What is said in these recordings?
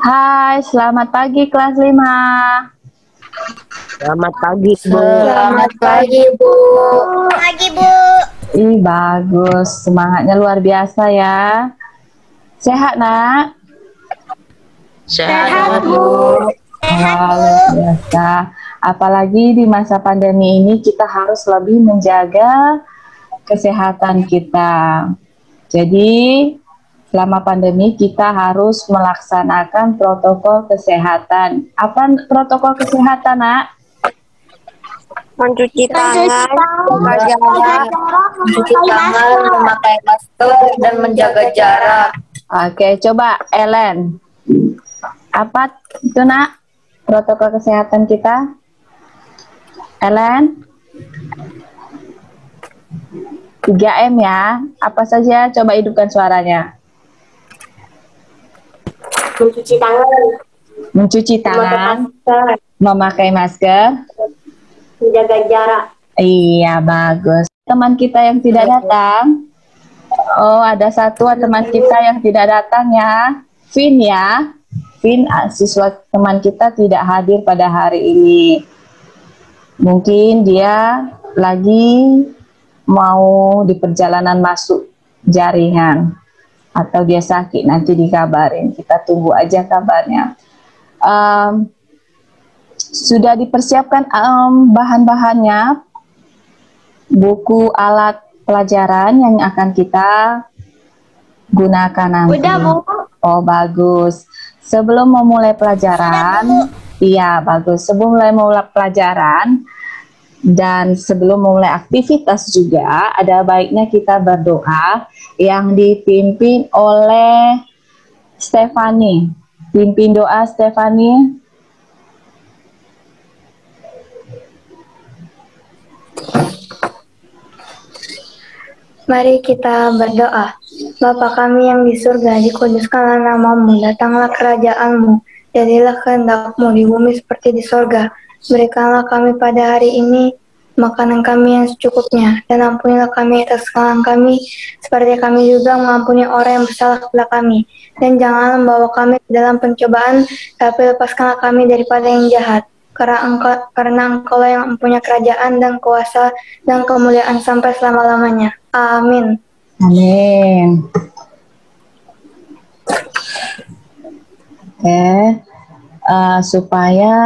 Hai, selamat pagi kelas 5. Selamat pagi, Bu. Selamat pagi, Bu. Pagi, Bu. Ih, bagus. Semangatnya luar biasa ya. Sehat, Nak? Sehat, Bu. Sehat, Bu. Luar biasa. Apalagi di masa pandemi ini kita harus lebih menjaga kesehatan kita. Jadi, selama pandemi kita harus melaksanakan protokol kesehatan. Apa protokol kesehatan, Nak? Mencuci tangan, jaga jarak, mencuci tangan, memakai masker, dan menjaga jarak. Oke, coba Ellen. Apa itu, Nak? Protokol kesehatan kita? Ellen? 3M ya. Apa saja? Coba hidupkan suaranya. mencuci tangan, Mencuci tangan, memakai masker, menjaga jarak. iya, bagus. Teman kita yang tidak datang. Oh, ada satu teman kita yang tidak datang ya. Vin ya. Vin, siswa teman kita tidak hadir pada hari ini. Mungkin dia lagi mau di perjalanan masuk jaringan. Atau dia sakit, nanti dikabarin. Kita tunggu aja kabarnya. Sudah dipersiapkan bahan-bahannya, buku alat pelajaran yang akan kita gunakan nanti. Udah, Bu. Oh, bagus. Sebelum memulai pelajaran, iya bagus. Sebelum mulai pelajaran dan sebelum memulai aktivitas juga, ada baiknya kita berdoa yang dipimpin oleh Stefani. Pimpin doa, Stefani. Mari kita berdoa. Bapa kami yang di surga, dikuduskanlah namamu, datanglah kerajaanmu, jadilah kehendak-mu di bumi seperti di surga. Berikanlah kami pada hari ini makanan kami yang secukupnya, dan ampunilah kami atas kesalahan kami, seperti kami juga mengampuni orang yang bersalah kepada kami. Dan janganlah membawa kami ke dalam pencobaan, tapi lepaskanlah kami daripada yang jahat. Karena engkau yang mempunyai kerajaan dan kuasa dan kemuliaan sampai selama-lamanya. Amin. Amin. Oke. Supaya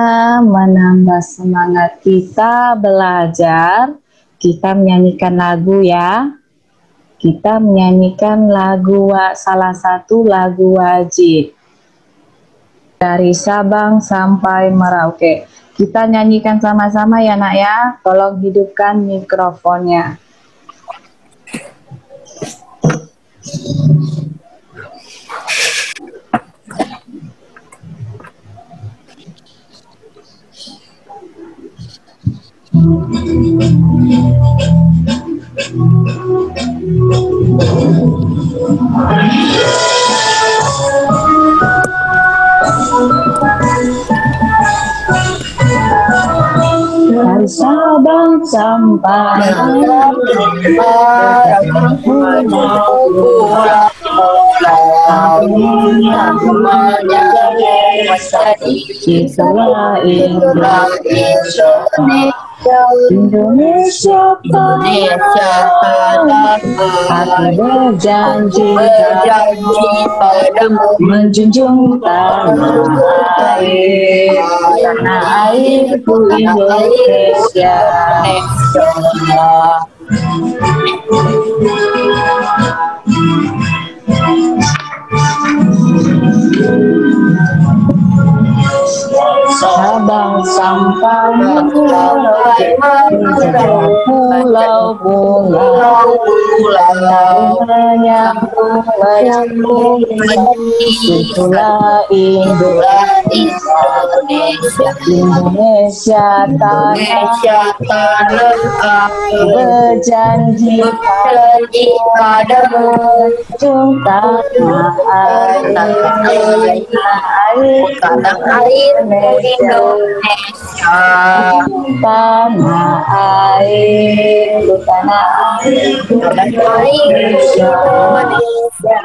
menambah semangat kita belajar, kita menyanyikan lagu ya. Kita menyanyikan lagu, salah satu lagu wajib dari Sabang sampai Merauke. Kita nyanyikan sama-sama ya, Nak ya. Tolong hidupkan mikrofonnya. Dari Sabang sampai Indonesia pada hati berjanji padamu menjunjung tanah air, tanah airku Indonesia. Sabang sampai Merauke, pulau-pulau menyambung itulah Indonesia. Indonesia, Indonesia tanah Indonesia tanah air, berjanji berjanji padamu, ujung tanah air, air tanah air Indonesia, Indonesia, tanah air, tanah air tanah air Indonesia. Indonesia.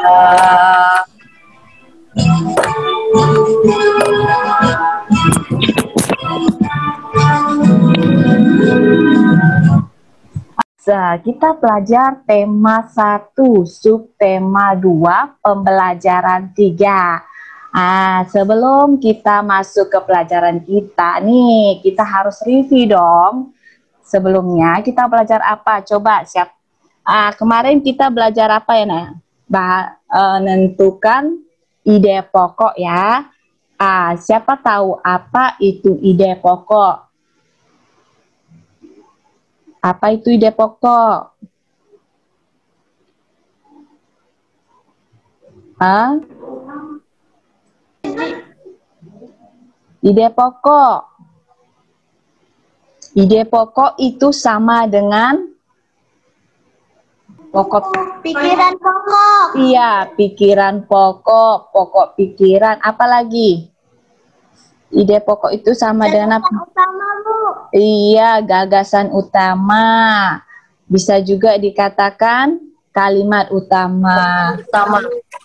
Kita belajar tema 1, subtema 2, pembelajaran 3. Sebelum kita masuk ke pelajaran kita nih, kita harus review dong. Sebelumnya kita belajar apa? Coba siap. Kemarin kita belajar apa ya, Nah? Menentukan ide pokok ya. Siapa tahu apa itu ide pokok? Apa itu ide pokok? Ide pokok. Ide pokok itu sama dengan pokok. Pikiran pokok. Iya, pikiran pokok, pokok pikiran. Apalagi? Ide pokok itu sama dengan apa? Utama, Bu. Iya, gagasan utama. Bisa juga dikatakan kalimat utama.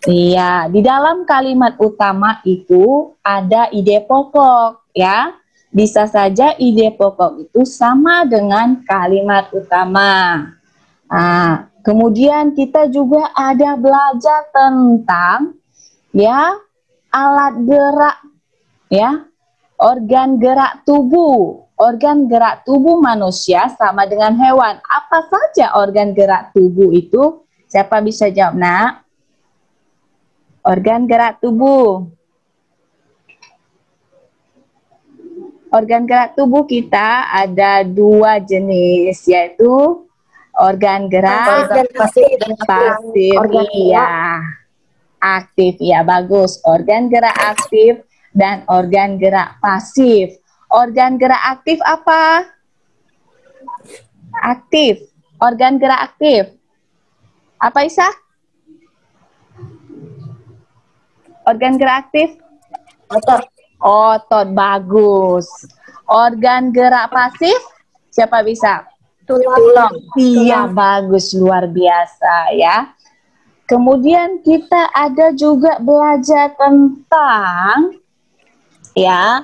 Iya, di dalam kalimat utama itu ada ide pokok, ya. Bisa saja ide pokok itu sama dengan kalimat utama. Kemudian kita juga ada belajar tentang ya alat gerak, ya. Organ gerak tubuh. Organ gerak tubuh manusia sama dengan hewan. Apa saja organ gerak tubuh itu? Siapa bisa jawab, Nak? Organ gerak tubuh. Organ gerak tubuh kita ada 2 jenis, yaitu organ gerak Pasif dan pasif. organ Iya. Aktif, ya bagus. Organ gerak aktif dan organ gerak pasif. Organ gerak aktif apa? Aktif. Organ gerak aktif. Apa, Isa? Organ gerak aktif? otot, Otot, bagus. Organ gerak pasif? Siapa bisa? tulang, Iya, bagus, luar biasa ya. Kemudian kita ada juga belajar tentang ya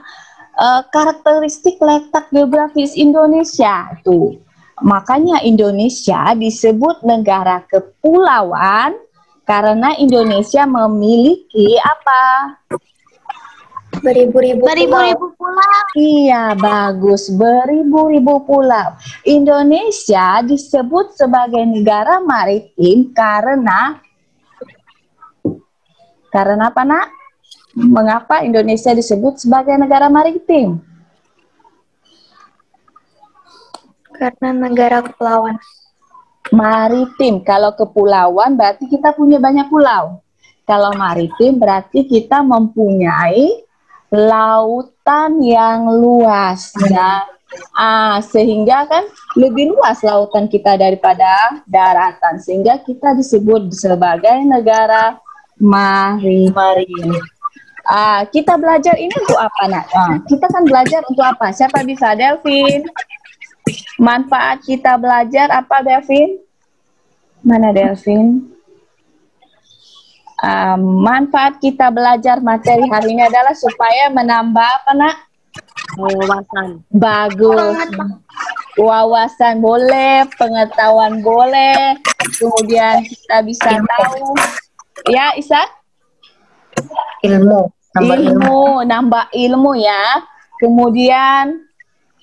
karakteristik letak geografis Indonesia tuh. Makanya Indonesia disebut negara kepulauan karena Indonesia memiliki apa? Beribu-ribu pulau. Iya, bagus. Beribu-ribu pulau. Indonesia disebut sebagai negara maritim karena apa, Nak? Mengapa Indonesia disebut sebagai negara maritim? karena negara kepulauan. Maritim. Kalau kepulauan berarti kita punya banyak pulau. Kalau maritim berarti kita mempunyai lautan yang luas. Ya. Sehingga kan lebih luas lautan kita daripada daratan. Sehingga kita disebut sebagai negara maritim. Kita belajar ini untuk apa, Nak? Kita kan belajar untuk apa? Siapa bisa? Delvin? Manfaat kita belajar apa, Delvin? Mana Delvin? Manfaat kita belajar materi hari ini adalah supaya menambah apa, Nak? wawasan, Bagus. Wawasan boleh, pengetahuan boleh, kemudian kita bisa tahu. Ya, Isa? ilmu, Nambah ilmu ya. Kemudian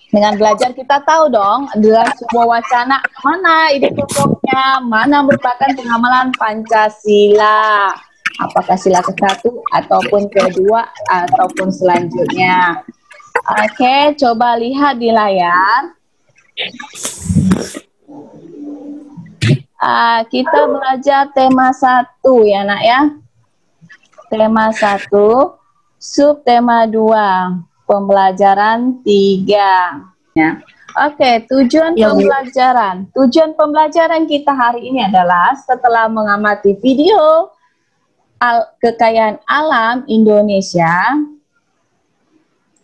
dengan belajar kita tahu dong dalam sebuah wacana mana ide pokoknya, mana merupakan pengamalan Pancasila. Apakah sila ke-1 ataupun kedua ataupun selanjutnya. Oke, coba lihat di layar. Kita belajar tema 1 ya, Nak ya. Tema 1. Subtema 2, pembelajaran 3. Ya. Oke, tujuan pembelajaran. Tujuan pembelajaran kita hari ini adalah setelah mengamati video kekayaan alam Indonesia,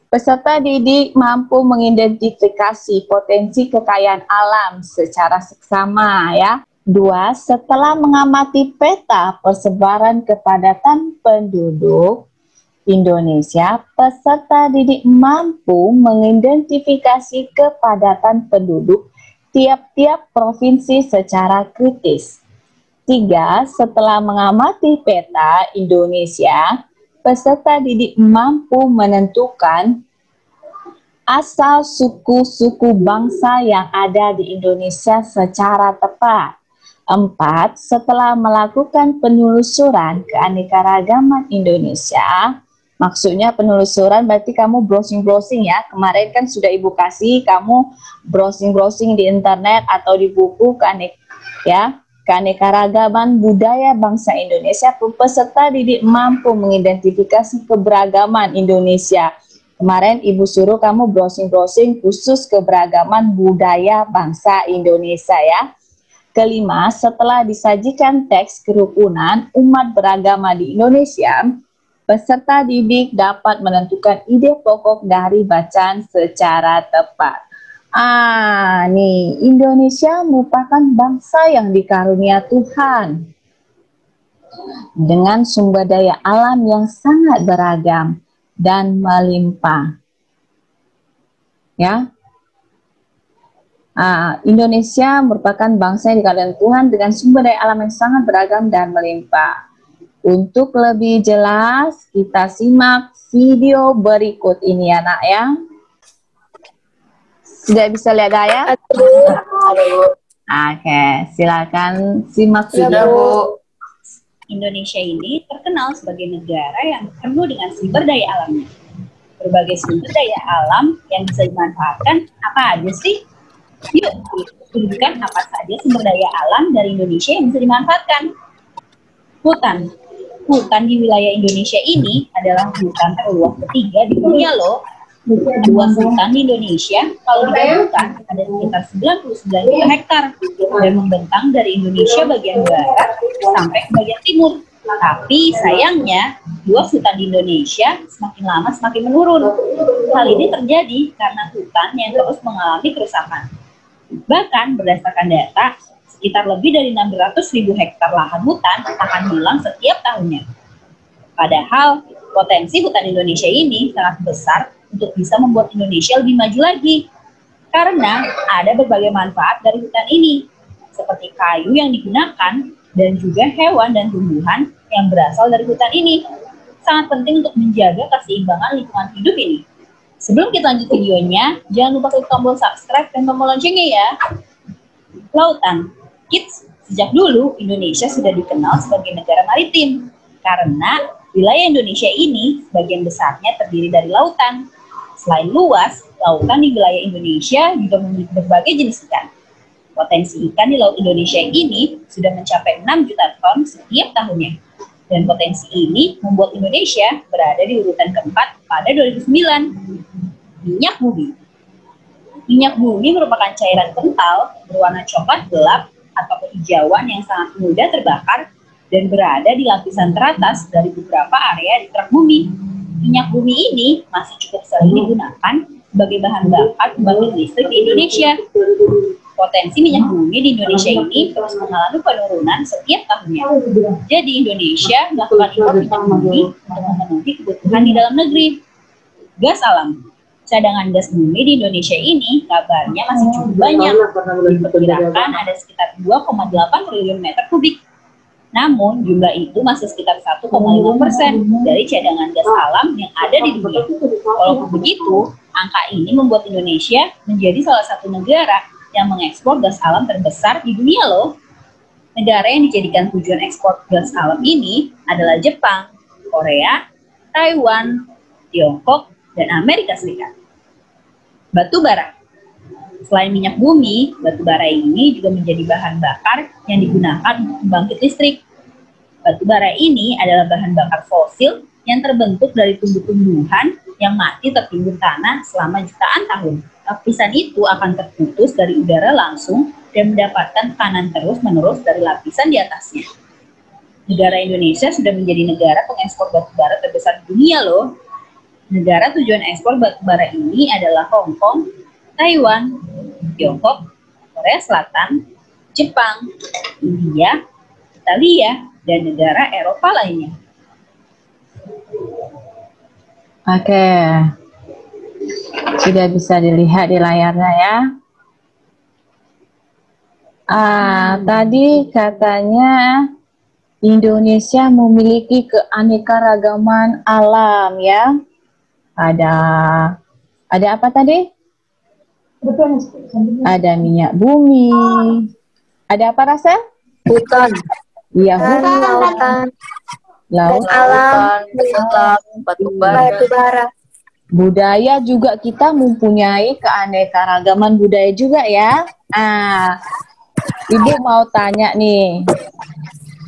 peserta didik mampu mengidentifikasi potensi kekayaan alam secara seksama ya. 2. Setelah mengamati peta persebaran kepadatan penduduk Indonesia, peserta didik mampu mengidentifikasi kepadatan penduduk tiap-tiap provinsi secara kritis. 3. Setelah mengamati peta Indonesia, peserta didik mampu menentukan asal suku-suku bangsa yang ada di Indonesia secara tepat. 4. Setelah melakukan penelusuran keanekaragaman Indonesia, maksudnya penelusuran berarti kamu browsing-browsing ya. Kemarin kan sudah Ibu kasih kamu browsing-browsing di internet atau di buku keanekaragaman budaya bangsa Indonesia. Peserta didik mampu mengidentifikasi keberagaman Indonesia. Kemarin Ibu suruh kamu browsing-browsing khusus keberagaman budaya bangsa Indonesia ya. 5. Setelah disajikan teks kerukunan umat beragama di Indonesia, peserta didik dapat menentukan ide pokok dari bacaan secara tepat. Nih, Indonesia merupakan bangsa yang dikarunia Tuhan dengan sumber daya alam yang sangat beragam dan melimpah. Ya. Indonesia merupakan bangsa yang dikarunia Tuhan dengan sumber daya alam yang sangat beragam dan melimpah. Untuk lebih jelas, kita simak video berikut ini ya nak ya. Sudah bisa lihat ya? Oke, silakan simak video. Indonesia ini terkenal sebagai negara yang penuh dengan sumber daya alamnya. Berbagai sumber daya alam yang bisa dimanfaatkan apa aja sih? Yuk, tunjukkan apa saja sumber daya alam dari Indonesia yang bisa dimanfaatkan. Hutan. Hutan di wilayah Indonesia ini adalah hutan terluas ketiga di dunia loh. Luas hutan di Indonesia kalau digabungkan ada sekitar 99 juta hektar dan membentang dari Indonesia bagian barat sampai ke bagian timur. Tapi sayangnya luas hutan di Indonesia semakin lama semakin menurun. Hal ini terjadi karena hutan yang terus mengalami kerusakan. Bahkan berdasarkan data, sekitar lebih dari 600.000 hektar lahan hutan akan hilang setiap tahunnya. Padahal potensi hutan Indonesia ini sangat besar untuk bisa membuat Indonesia lebih maju lagi. Karena ada berbagai manfaat dari hutan ini, seperti kayu yang digunakan dan juga hewan dan tumbuhan yang berasal dari hutan ini. Sangat penting untuk menjaga keseimbangan lingkungan hidup ini. Sebelum kita lanjut videonya, jangan lupa klik tombol subscribe dan tombol loncengnya ya. Lautan. Kids, sejak dulu Indonesia sudah dikenal sebagai negara maritim. Karena wilayah Indonesia ini sebagian besarnya terdiri dari lautan. Selain luas, lautan di wilayah Indonesia juga memiliki berbagai jenis ikan. Potensi ikan di laut Indonesia ini sudah mencapai 6 juta ton setiap tahunnya. Dan potensi ini membuat Indonesia berada di urutan keempat pada 2009. Minyak bumi. Minyak bumi merupakan cairan kental berwarna coklat gelap atau kehijauan yang sangat mudah terbakar dan berada di lapisan teratas dari beberapa area di kerak bumi. Minyak bumi ini masih cukup sering digunakan sebagai bahan bakar pembangkit listrik di Indonesia. Potensi minyak bumi di Indonesia ini terus mengalami penurunan setiap tahunnya. Jadi Indonesia melakukan impor minyak bumi untuk memenuhi kebutuhan di dalam negeri. Gas alam. Cadangan gas bumi di Indonesia ini kabarnya masih cukup banyak. Diperkirakan ada sekitar 2,8 triliun meter kubik. Namun jumlah itu masih sekitar 1,5% dari cadangan gas alam yang ada di dunia. Walaupun begitu, angka ini membuat Indonesia menjadi salah satu negara yang mengekspor gas alam terbesar di dunia loh. Negara yang dijadikan tujuan ekspor gas alam ini adalah Jepang, Korea, Taiwan, Tiongkok, dan Amerika Serikat. Batu bara. Selain minyak bumi, batu bara ini juga menjadi bahan bakar yang digunakan untuk membangkit listrik. Batu bara ini adalah bahan bakar fosil yang terbentuk dari tumbuh-tumbuhan yang mati tertimbun tanah selama jutaan tahun. Lapisan itu akan terputus dari udara langsung dan mendapatkan tekanan terus-menerus dari lapisan di atasnya. Negara Indonesia sudah menjadi negara pengekspor batu bara terbesar di dunia loh. Negara tujuan ekspor batu bara ini adalah Hong Kong, Taiwan, Tiongkok, Korea Selatan, Jepang, India, Italia, dan negara Eropa lainnya. Oke, sudah bisa dilihat di layarnya ya. Tadi katanya Indonesia memiliki keanekaragaman alam ya. Ada apa tadi? Ada minyak bumi. Ada apa Rasa? Hutan, Iya, lautan, alam, batu bara. batu bara. budaya juga kita mempunyai keanekaragaman budaya juga ya. Ibu mau tanya nih,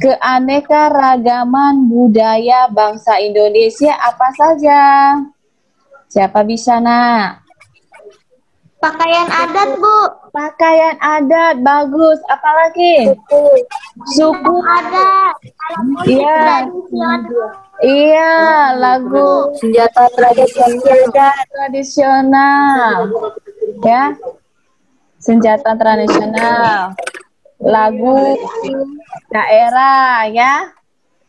keanekaragaman budaya bangsa Indonesia apa saja? Siapa bisa nak? Pakaian adat, Bu. Pakaian adat bagus. Apalagi? Suku Adat. Iya. Iya, lagu Senjata tradisional. Ya. Senjata tradisional. Lagu daerah ya.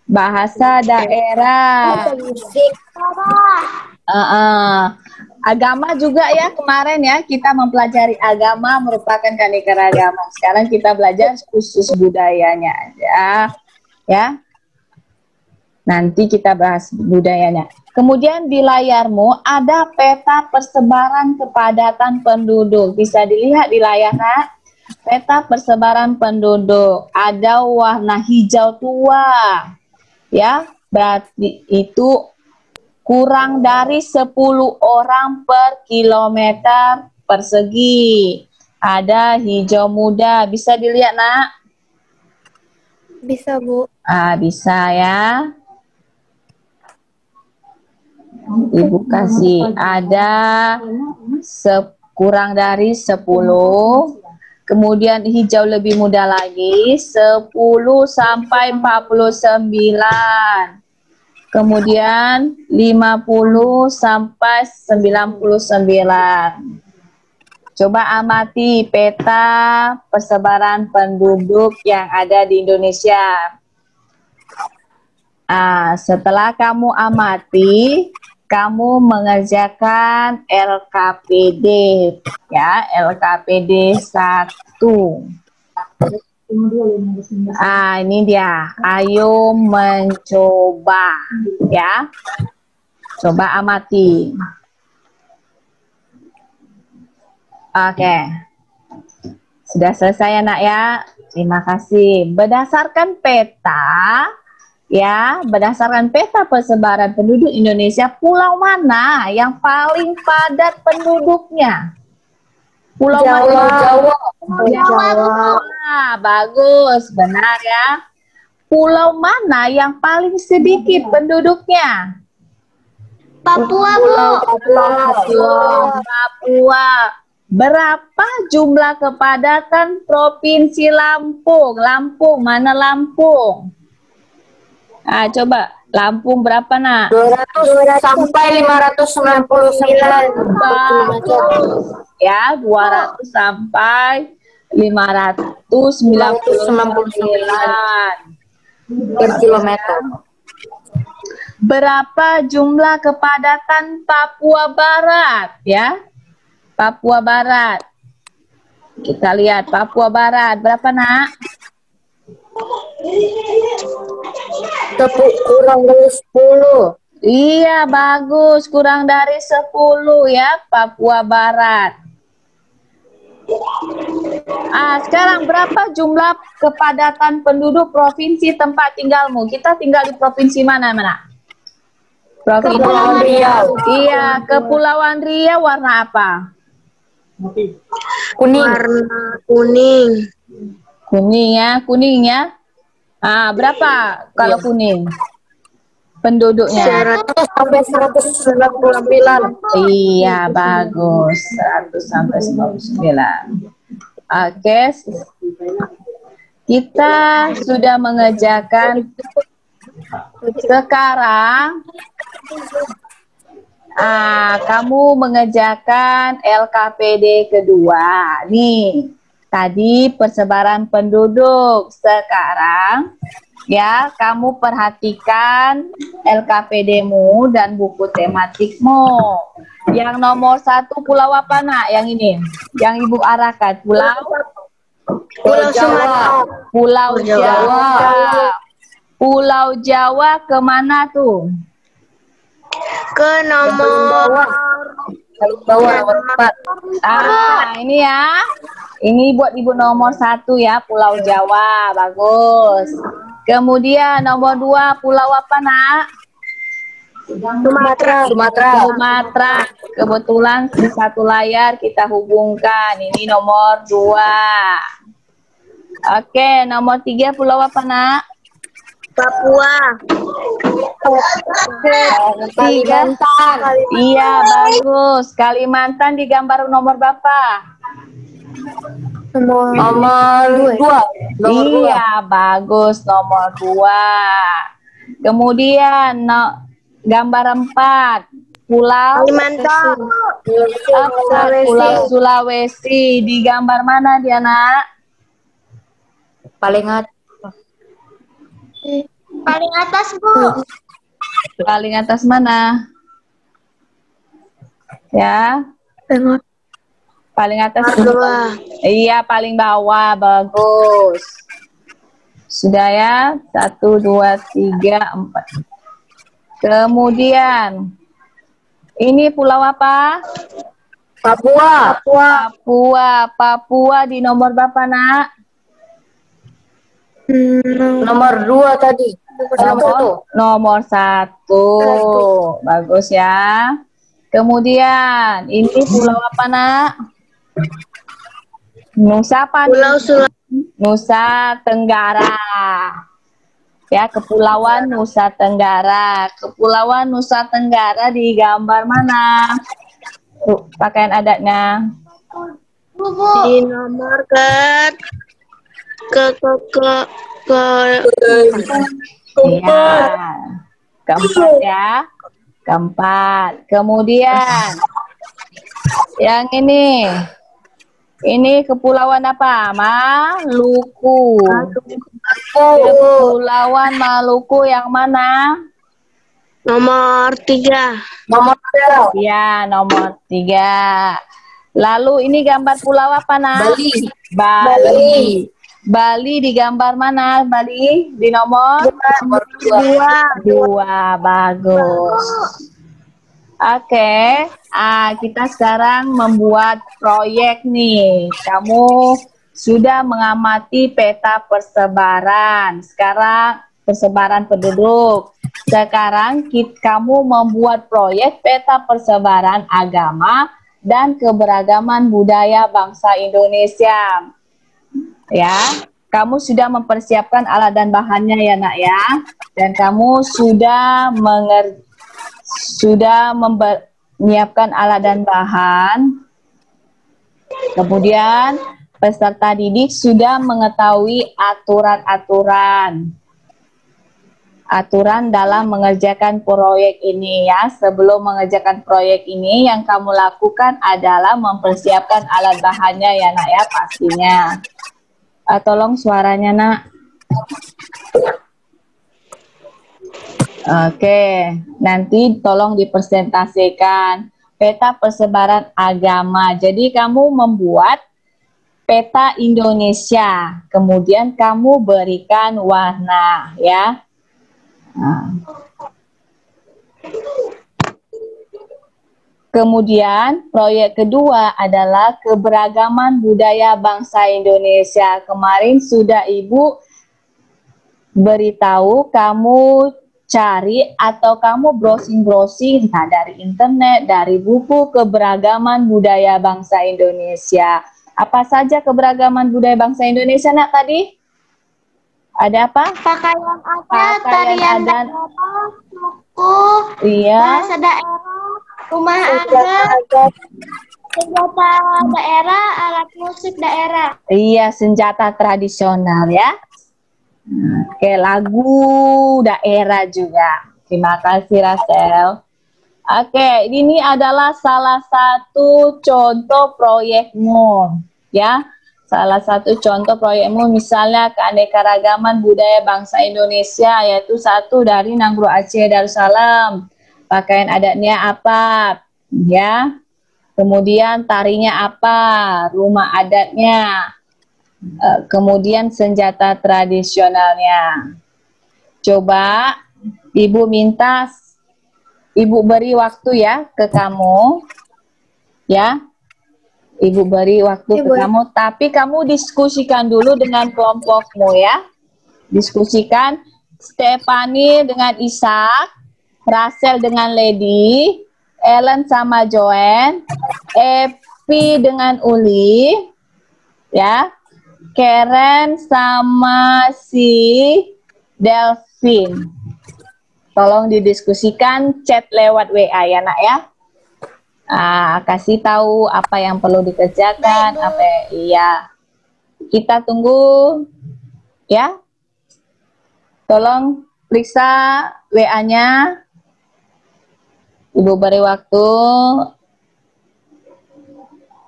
Bahasa daerah. Agama juga ya, kemarin ya kita mempelajari agama merupakan keanekaragaman. Sekarang kita belajar khusus budayanya aja ya. Nanti kita bahas budayanya. Kemudian di layarmu ada peta persebaran kepadatan penduduk. Bisa dilihat di layar nak? Peta persebaran penduduk. Ada warna hijau tua. Ya, berarti itu kurang dari 10 orang per kilometer persegi. Ada hijau muda. Bisa dilihat nak? Bisa, Bu. Bisa ya. Ibu kasih ada kurang dari 10. Kemudian hijau lebih muda lagi 10 sampai 49. Kemudian 50 sampai 99. Coba amati peta persebaran penduduk yang ada di Indonesia. Setelah kamu amati, kamu mengerjakan LKPD ya, LKPD 1. Ini dia. Ayo mencoba ya. Coba amati. Oke. Sudah selesai anak ya. Terima kasih. Berdasarkan peta ya, berdasarkan peta persebaran penduduk Indonesia, pulau mana yang paling padat penduduknya? Pulau Jawa. Bagus, benar ya. Pulau mana yang paling sedikit penduduknya? Papua, Bu. Papua. Berapa jumlah kepadatan Provinsi Lampung? Lampung, mana Lampung? Coba, Lampung berapa nak? 200 sampai 599. Ya, 200 sampai 599 per kilometer. Berapa jumlah kepadatan Papua Barat ya? Papua Barat. Kita lihat Papua Barat berapa nak? Kurang dari 10. Iya, bagus, kurang dari 10 ya, Papua Barat. Sekarang berapa jumlah kepadatan penduduk provinsi tempat tinggalmu? Kita tinggal di provinsi mana? Provinsi Kepulauan Riau. Iya, Kepulauan Riau warna apa? Kuning. Warna kuning. Kuning ya. Berapa kalau kuning? Penduduknya. 100 sampai 199. Iya, bagus. 100 sampai 99. Oke. Kita sudah mengerjakan. Sekarang kamu mengerjakan LKPD kedua. Nih, tadi persebaran penduduk. Sekarang ya, kamu perhatikan LKPD-mu dan buku tematikmu. Yang nomor 1 pulau apa, Nak? Yang ini, yang Ibu arahkan. Pulau Jawa. Pulau Jawa. Pulau Jawa kemana tuh? Ke nomor Bawah nomor 4. Ini ya. Ini buat Ibu nomor 1 ya, Pulau Jawa. Bagus. Kemudian nomor 2 pulau apa, Nak? Sumatera. Kebetulan di satu layar kita hubungkan. Ini nomor 2. Oke, nomor 3 pulau apa, Nak? Papua. Kalimantan. Iya, bagus. Kalimantan di gambar nomor berapa? Nomor 2. Iya, bagus. Nomor 2. Kemudian gambar 4. Pulau Kalimantan. Pulau Sulawesi. Di gambar mana dia, Nak? Paling atas. Paling atas, Bu. Paling atas mana? Ya. Paling atas. Bawah. Iya, paling bawah. Bagus. Sudah ya. 1, 2, 3, 4. Kemudian ini pulau apa? Papua di nomor berapa, Nak? Nomor 2 tadi. Nomor 1. Bagus ya. Kemudian ini pulau apa, Nak? Nusa Tenggara. Ya, Kepulauan Nusa Tenggara. Kepulauan Nusa Tenggara di gambar mana? Pakaian adatnya. Di nomor Ya. Keempat ya. Keempat. Kemudian yang ini. Ini kepulauan apa? Maluku. Kepulauan Maluku yang mana? nomor 3. Ya, nomor 3. Lalu ini gambar pulau apa, Nak? Bali di gambar mana? Bali di nomor 2. Bagus. Oke. Kita sekarang membuat proyek nih. Kamu sudah mengamati peta persebaran. Sekarang persebaran penduduk. Sekarang kamu membuat proyek peta persebaran agama dan keberagaman budaya bangsa Indonesia. Ya, kamu sudah mempersiapkan alat dan bahannya ya, Nak ya. Dan kamu sudah menyiapkan alat dan bahan. Kemudian peserta didik sudah mengetahui aturan dalam mengerjakan proyek ini ya. Sebelum mengerjakan proyek ini, yang kamu lakukan adalah mempersiapkan alat bahannya ya, Nak ya, pastinya. Tolong suaranya, Nak. Oke, nanti tolong dipresentasikan peta persebaran agama. Jadi kamu membuat peta Indonesia, kemudian kamu berikan warna ya. Kemudian proyek kedua adalah keberagaman budaya bangsa Indonesia. Kemarin sudah Ibu beritahu kamu cari atau kamu browsing-browsing entah dari internet, dari buku keberagaman budaya bangsa Indonesia. Apa saja keberagaman budaya bangsa Indonesia, Nak, tadi? Ada apa? Pakaian adat, Pakaian tarian adat. daerah, suku, Iya. bahasa daerah, rumah adat, senjata daerah, alat musik daerah. Iya, senjata tradisional ya. Oke, lagu daerah juga. Terima kasih Rasel. Oke, ini adalah salah satu contoh proyekmu ya. Salah satu contoh proyekmu misalnya keanekaragaman budaya bangsa Indonesia, yaitu satu dari Nanggro Aceh Darussalam. Pakaian adatnya apa? Ya. Kemudian tarinya apa? Rumah adatnya. Kemudian senjata tradisionalnya. Coba Ibu minta, Ibu beri waktu ya ke kamu, ya. Ibu beri waktu ke kamu, tapi kamu diskusikan dulu dengan kelompokmu ya. Diskusikan, Stephanie dengan Ishak, Rasel dengan Lady, Ellen sama Joanne, Epi dengan Uli, ya. Karen sama si Delvin. Tolong didiskusikan, chat lewat WA ya nak ya. Kasih tahu apa yang perlu dikerjakan, iya. Kita tunggu ya. Tolong periksa WA-nya. Ibu beri waktu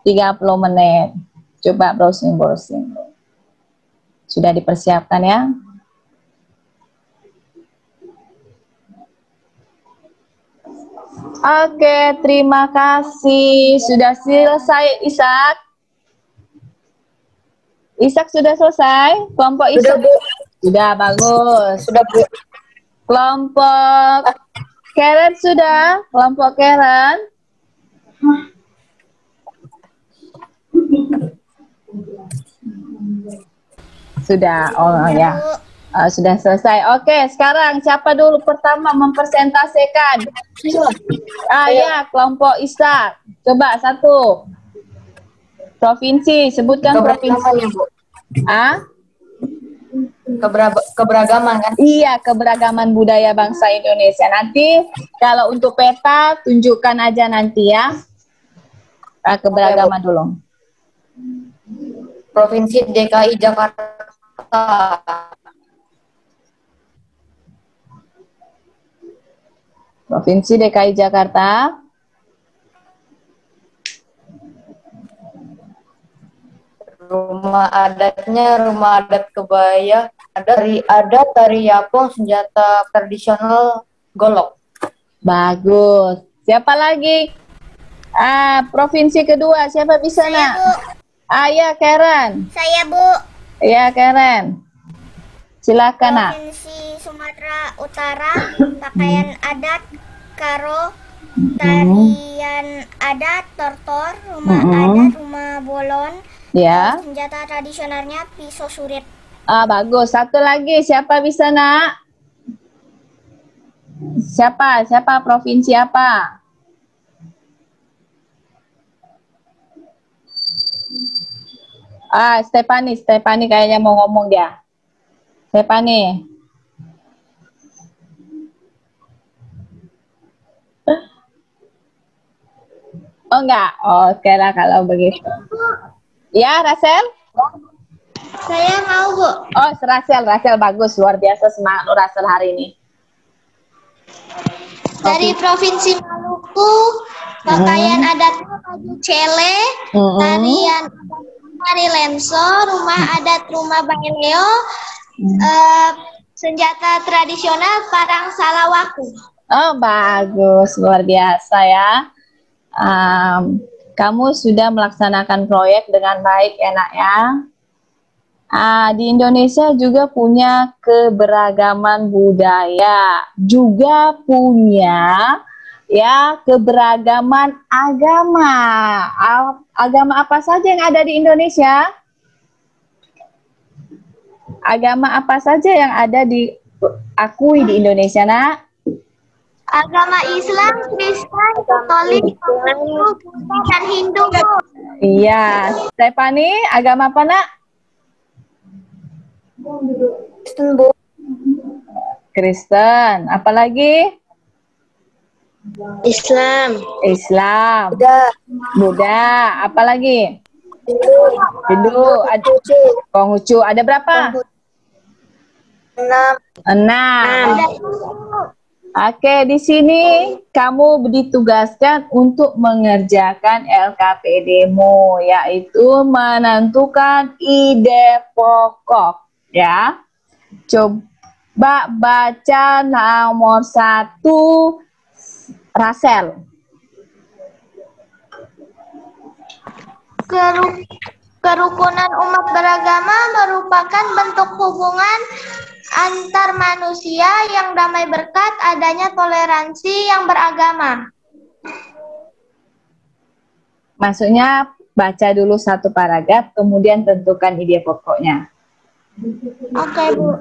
30 menit. Coba browsing. Sudah dipersiapkan ya. Oke, terima kasih. Sudah selesai, Ishak? Ishak sudah selesai? Kelompok Ishak? Sudah, bagus. Sudah, Bu. Kelompok Karen sudah? Kelompok Karen? Sudah, oh ya. Sudah selesai. Oke, sekarang siapa dulu pertama mempresentasikan? Ya, kelompok Ishak. Coba satu. Provinsi, sebutkan provinsi. Bu. Keberagaman kan? Iya, keberagaman budaya bangsa Indonesia. Nanti kalau untuk peta tunjukkan aja nanti ya. Keberagaman dulu. Provinsi DKI Jakarta. Provinsi DKI Jakarta. Rumah adatnya rumah adat kebaya, ada tari yapong, senjata tradisional golok. Bagus. Siapa lagi? Provinsi kedua siapa bisa nak? Ya Karen. Saya Bu. Ya Karen. Silakan nak. Provinsi Sumatera Utara, pakaian adat karo, tarian adat tortor, rumah adat rumah bolon, ya. Senjata tradisionalnya pisau surit. Bagus. Satu lagi siapa bisa nak? Siapa provinsi apa? Stephanie kayaknya mau ngomong dia. Stephanie. Oh enggak, oke lah kalau begitu. Ya, Rasel? Saya mau Bu. Oh, Rasel bagus, luar biasa semangat lu Rasel hari ini. Dari Provinsi Maluku, pakaian adatnya baju cele, tarian tari lenso, rumah adat rumah Bangeleo, senjata tradisional parang salawaku. Oh, bagus, luar biasa ya. Kamu sudah melaksanakan proyek dengan baik, enak ya. Di Indonesia juga punya keberagaman budaya, juga punya ya keberagaman agama. Agama apa saja yang ada di Indonesia? Agama apa saja yang ada diakui di Indonesia, nak? Agama Islam, Kristen, Katolik, Buddha, dan Hindu. Iya, Stephanie, agama apa nak? Kristen, Bu. Kristen. Apalagi? Islam, Islam. Buddha, Buddha. Apalagi? Hindu, Hindu. Konghucu, Konghucu. Ada berapa? 6. 6. Oke, di sini kamu ditugaskan untuk mengerjakan LKPD-mu, yaitu menentukan ide pokok, ya. Coba baca nomor 1, Rasel. Kerukunan umat beragama merupakan bentuk hubungan antar manusia yang damai berkat adanya toleransi yang beragama. Maksudnya baca dulu satu paragraf, kemudian tentukan ide pokoknya. Oke, Bu.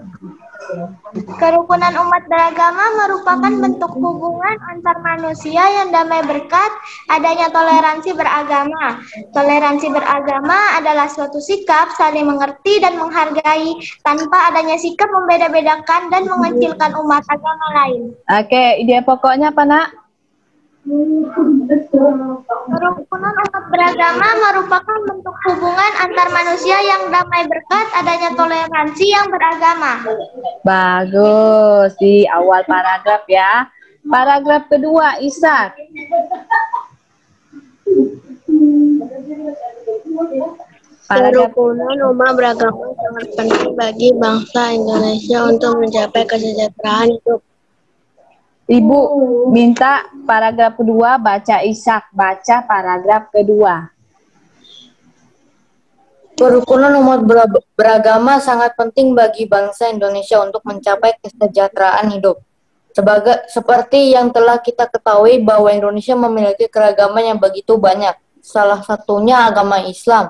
Kerukunan umat beragama merupakan bentuk hubungan antar manusia yang damai berkat adanya toleransi beragama. Toleransi beragama adalah suatu sikap saling mengerti dan menghargai tanpa adanya sikap membeda-bedakan dan mengecilkan umat agama lain. Oke, ide pokoknya apa, Nak? Kerukunan umat beragama merupakan bentuk hubungan antar manusia yang damai berkat adanya toleransi yang beragama. Bagus, di awal paragraf ya. Paragraf kedua, Ishak. Paragraf kerukunan umat beragama sangat penting bagi bangsa Indonesia untuk mencapai kesejahteraan hidup. Ibu minta paragraf kedua, baca Ishak, baca paragraf kedua. Kerukunan umat beragama sangat penting bagi bangsa Indonesia untuk mencapai kesejahteraan hidup. Seperti yang telah kita ketahui bahwa Indonesia memiliki keragaman yang begitu banyak. Salah satunya agama Islam.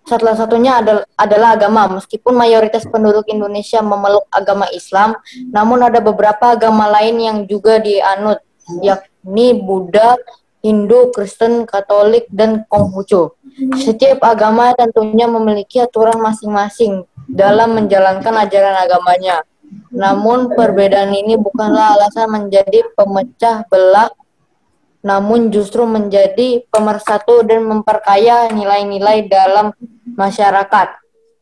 Salah satunya adalah agama. Meskipun mayoritas penduduk Indonesia memeluk agama Islam, namun ada beberapa agama lain yang juga dianut, yakni Buddha, Hindu, Kristen, Katolik, dan Konghucu. Setiap agama tentunya memiliki aturan masing-masing dalam menjalankan ajaran agamanya. Namun perbedaan ini bukanlah alasan menjadi pemecah belah, namun justru menjadi pemersatu dan memperkaya nilai-nilai dalam masyarakat.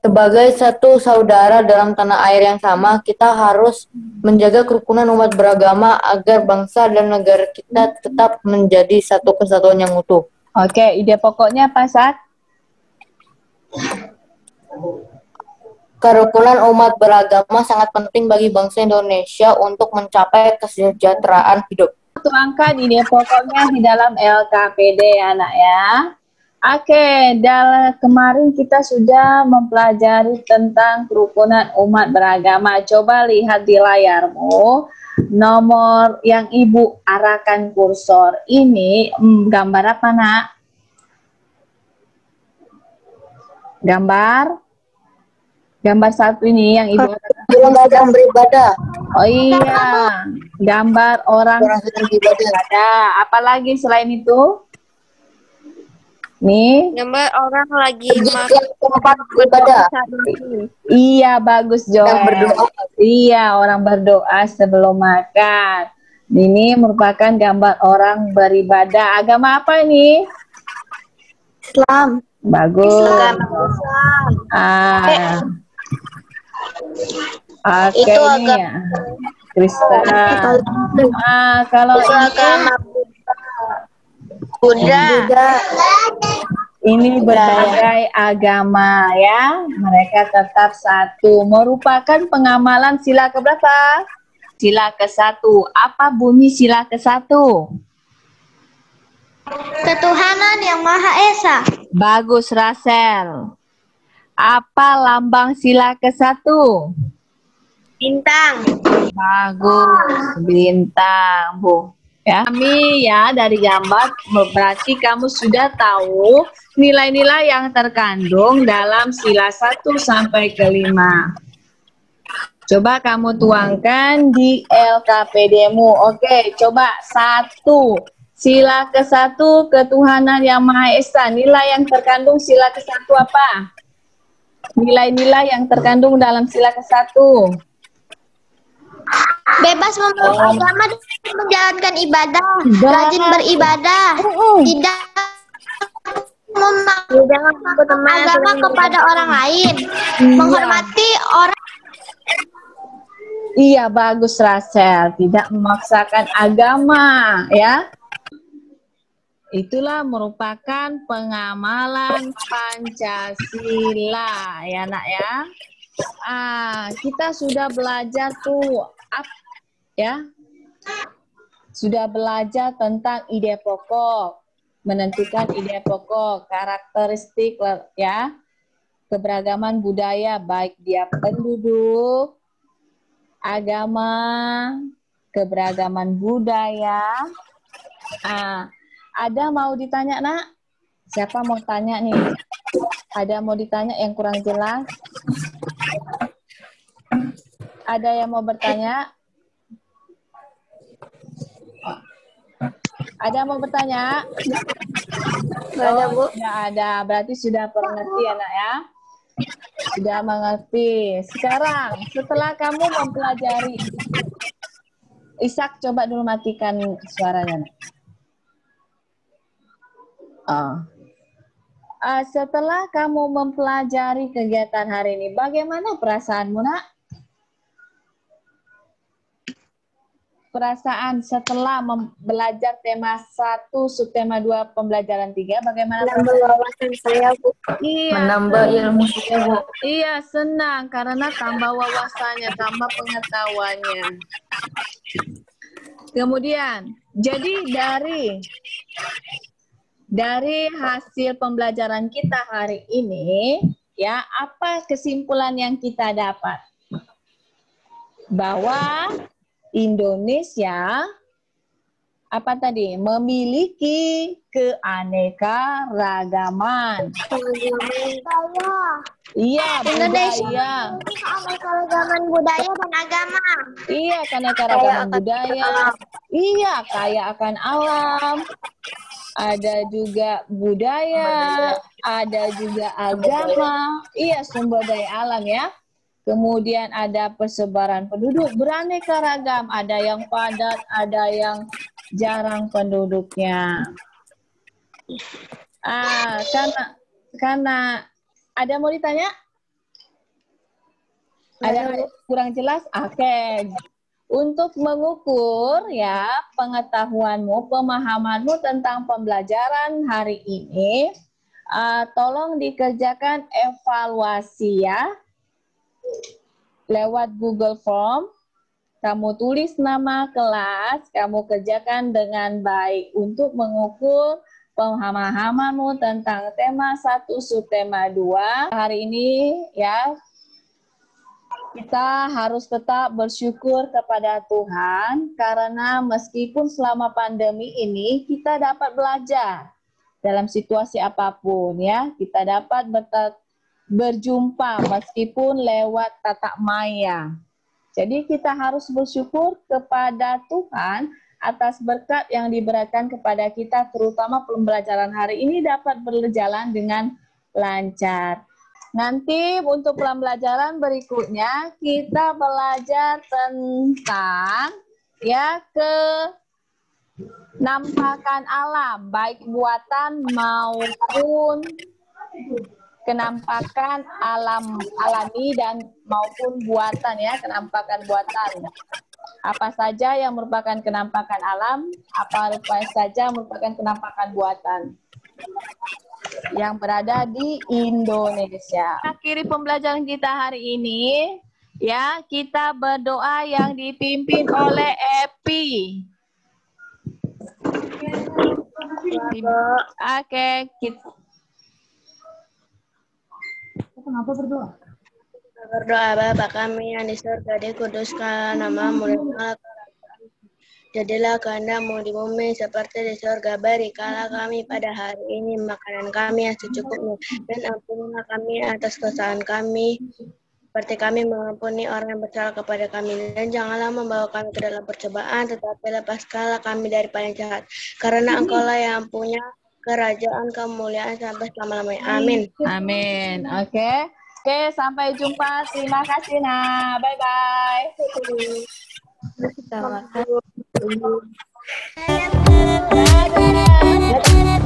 Sebagai satu saudara dalam tanah air yang sama, kita harus menjaga kerukunan umat beragama agar bangsa dan negara kita tetap menjadi satu kesatuan yang utuh. Oke, ide pokoknya apa, Sat? Kerukunan umat beragama sangat penting bagi bangsa Indonesia untuk mencapai kesejahteraan hidup. Tuangkan ide pokoknya di dalam LKPD ya, Nak ya. Oke, kemarin kita sudah mempelajari tentang kerukunan umat beragama. Coba lihat di layarmu, nomor yang Ibu arahkan kursor ini, gambar apa, Nak? Gambar satu ini yang Ibu Orang beribadah. Oh iya, gambar orang beribadah. Apalagi selain itu? Nih. Gambar orang lagi tempat beribadah. Iya, bagus Joel. Yang berdoa. Iya, orang berdoa sebelum makan. Ini merupakan gambar orang beribadah. Agama apa ini? Islam. Bagus. Islam. Oke, Itu ini ya. Kristen. Kalau Itu agama Buddha. ini berbagai agama ya, mereka tetap satu. Merupakan pengamalan sila keberapa? Sila ke-1. Apa bunyi sila ke-1? Ketuhanan yang Maha Esa. Bagus, Rasel. Apa lambang sila ke-1? Bintang. Bagus, bintang, Bu. Ya, kami ya dari gambar berarti kamu sudah tahu nilai-nilai yang terkandung dalam sila 1 sampai ke 5. Coba kamu tuangkan di LKPD-mu. Oke, coba 1. Sila ke-1 ketuhanan yang Maha Esa. Nilai yang terkandung sila ke-1 apa? nilai-nilai yang terkandung dalam sila ke-1. Bebas memeluk agama dan menjalankan ibadah, rajin beribadah, tidak memaksakan agama kepada orang lain, menghormati orang. Iya, bagus Rasel. Tidak memaksakan agama, ya. Itulah merupakan pengamalan Pancasila, ya nak ya. Kita sudah belajar tuh, ya. Sudah belajar tentang ide pokok, menentukan ide pokok, karakteristik, ya. Keberagaman budaya, baik dia penduduk, agama, keberagaman budaya. Ada mau ditanya nak? Siapa mau tanya nih? Ada mau ditanya yang kurang jelas? Ada yang mau bertanya? Ada yang mau bertanya? Nggak ada, Bu. Tidak ada. Berarti sudah mengerti anak ya? Sudah mengerti. Sekarang, setelah kamu mempelajari, Ishak coba dulu matikan suaranya. Setelah kamu mempelajari kegiatan hari ini, bagaimana perasaanmu nak? Perasaan setelah belajar tema 1, subtema 2, pembelajaran 3, bagaimana? Menambah wawasan saya, Bu. Iya, Menambah ilmu saya, Bu. Iya, senang karena tambah wawasannya, tambah pengetahuannya. Kemudian, jadi dari hasil pembelajaran kita hari ini, ya, apa kesimpulan yang kita dapat? Bahwa Indonesia apa tadi? Memiliki keanekaragaman. Iya, budaya. Keanekaragaman budaya dan agama. Iya, keanekaragaman budaya. Iya, kaya akan alam. Ada juga budaya, ada juga agama. Iya, sumber daya alam ya. Kemudian ada persebaran penduduk beraneka ragam, ada yang padat, ada yang jarang penduduknya. Karena ada mau ditanya? Ada kurang jelas? Oke. Untuk mengukur ya pengetahuanmu, pemahamanmu tentang pembelajaran hari ini, tolong dikerjakan evaluasi ya. Lewat Google Form, kamu tulis nama kelas, kamu kerjakan dengan baik untuk mengukur pemahamanmu tentang tema 1, subtema 2. Hari ini ya, kita harus tetap bersyukur kepada Tuhan karena meskipun selama pandemi ini kita dapat belajar dalam situasi apapun ya, kita dapat berjumpa meskipun lewat tatap maya. Jadi kita harus bersyukur kepada Tuhan atas berkat yang diberikan kepada kita, terutama pembelajaran hari ini dapat berjalan dengan lancar. Nanti untuk pembelajaran berikutnya kita belajar tentang ya kenampakan alam, baik buatan maupun kenampakan alami dan maupun buatan ya, kenampakan buatan. Apa saja yang merupakan kenampakan alam, apa saja merupakan kenampakan buatan yang berada di Indonesia. Akhiri pembelajaran kita hari ini, ya, kita berdoa yang dipimpin oleh Epi. Oke, kita kenapa berdoa? Berdoa Bapa kami yang di surga, dikuduskan namamu, jadilah kehendakmu di bumi seperti di surga. Berikanlah kami pada hari ini makanan kami yang secukupnya, dan ampunilah kami atas kesalahan kami, seperti kami mengampuni orang yang bersalah kepada kami. Dan janganlah membawa kami ke dalam percobaan, tetapi lepaskanlah kami dari paling jahat. Karena Engkaulah yang punya kerajaan, kemuliaan sampai selama-lamanya. Amin. Amin. Oke. Oke, sampai jumpa. Terima kasih, Nah. Bye-bye. Selamat. Dadah.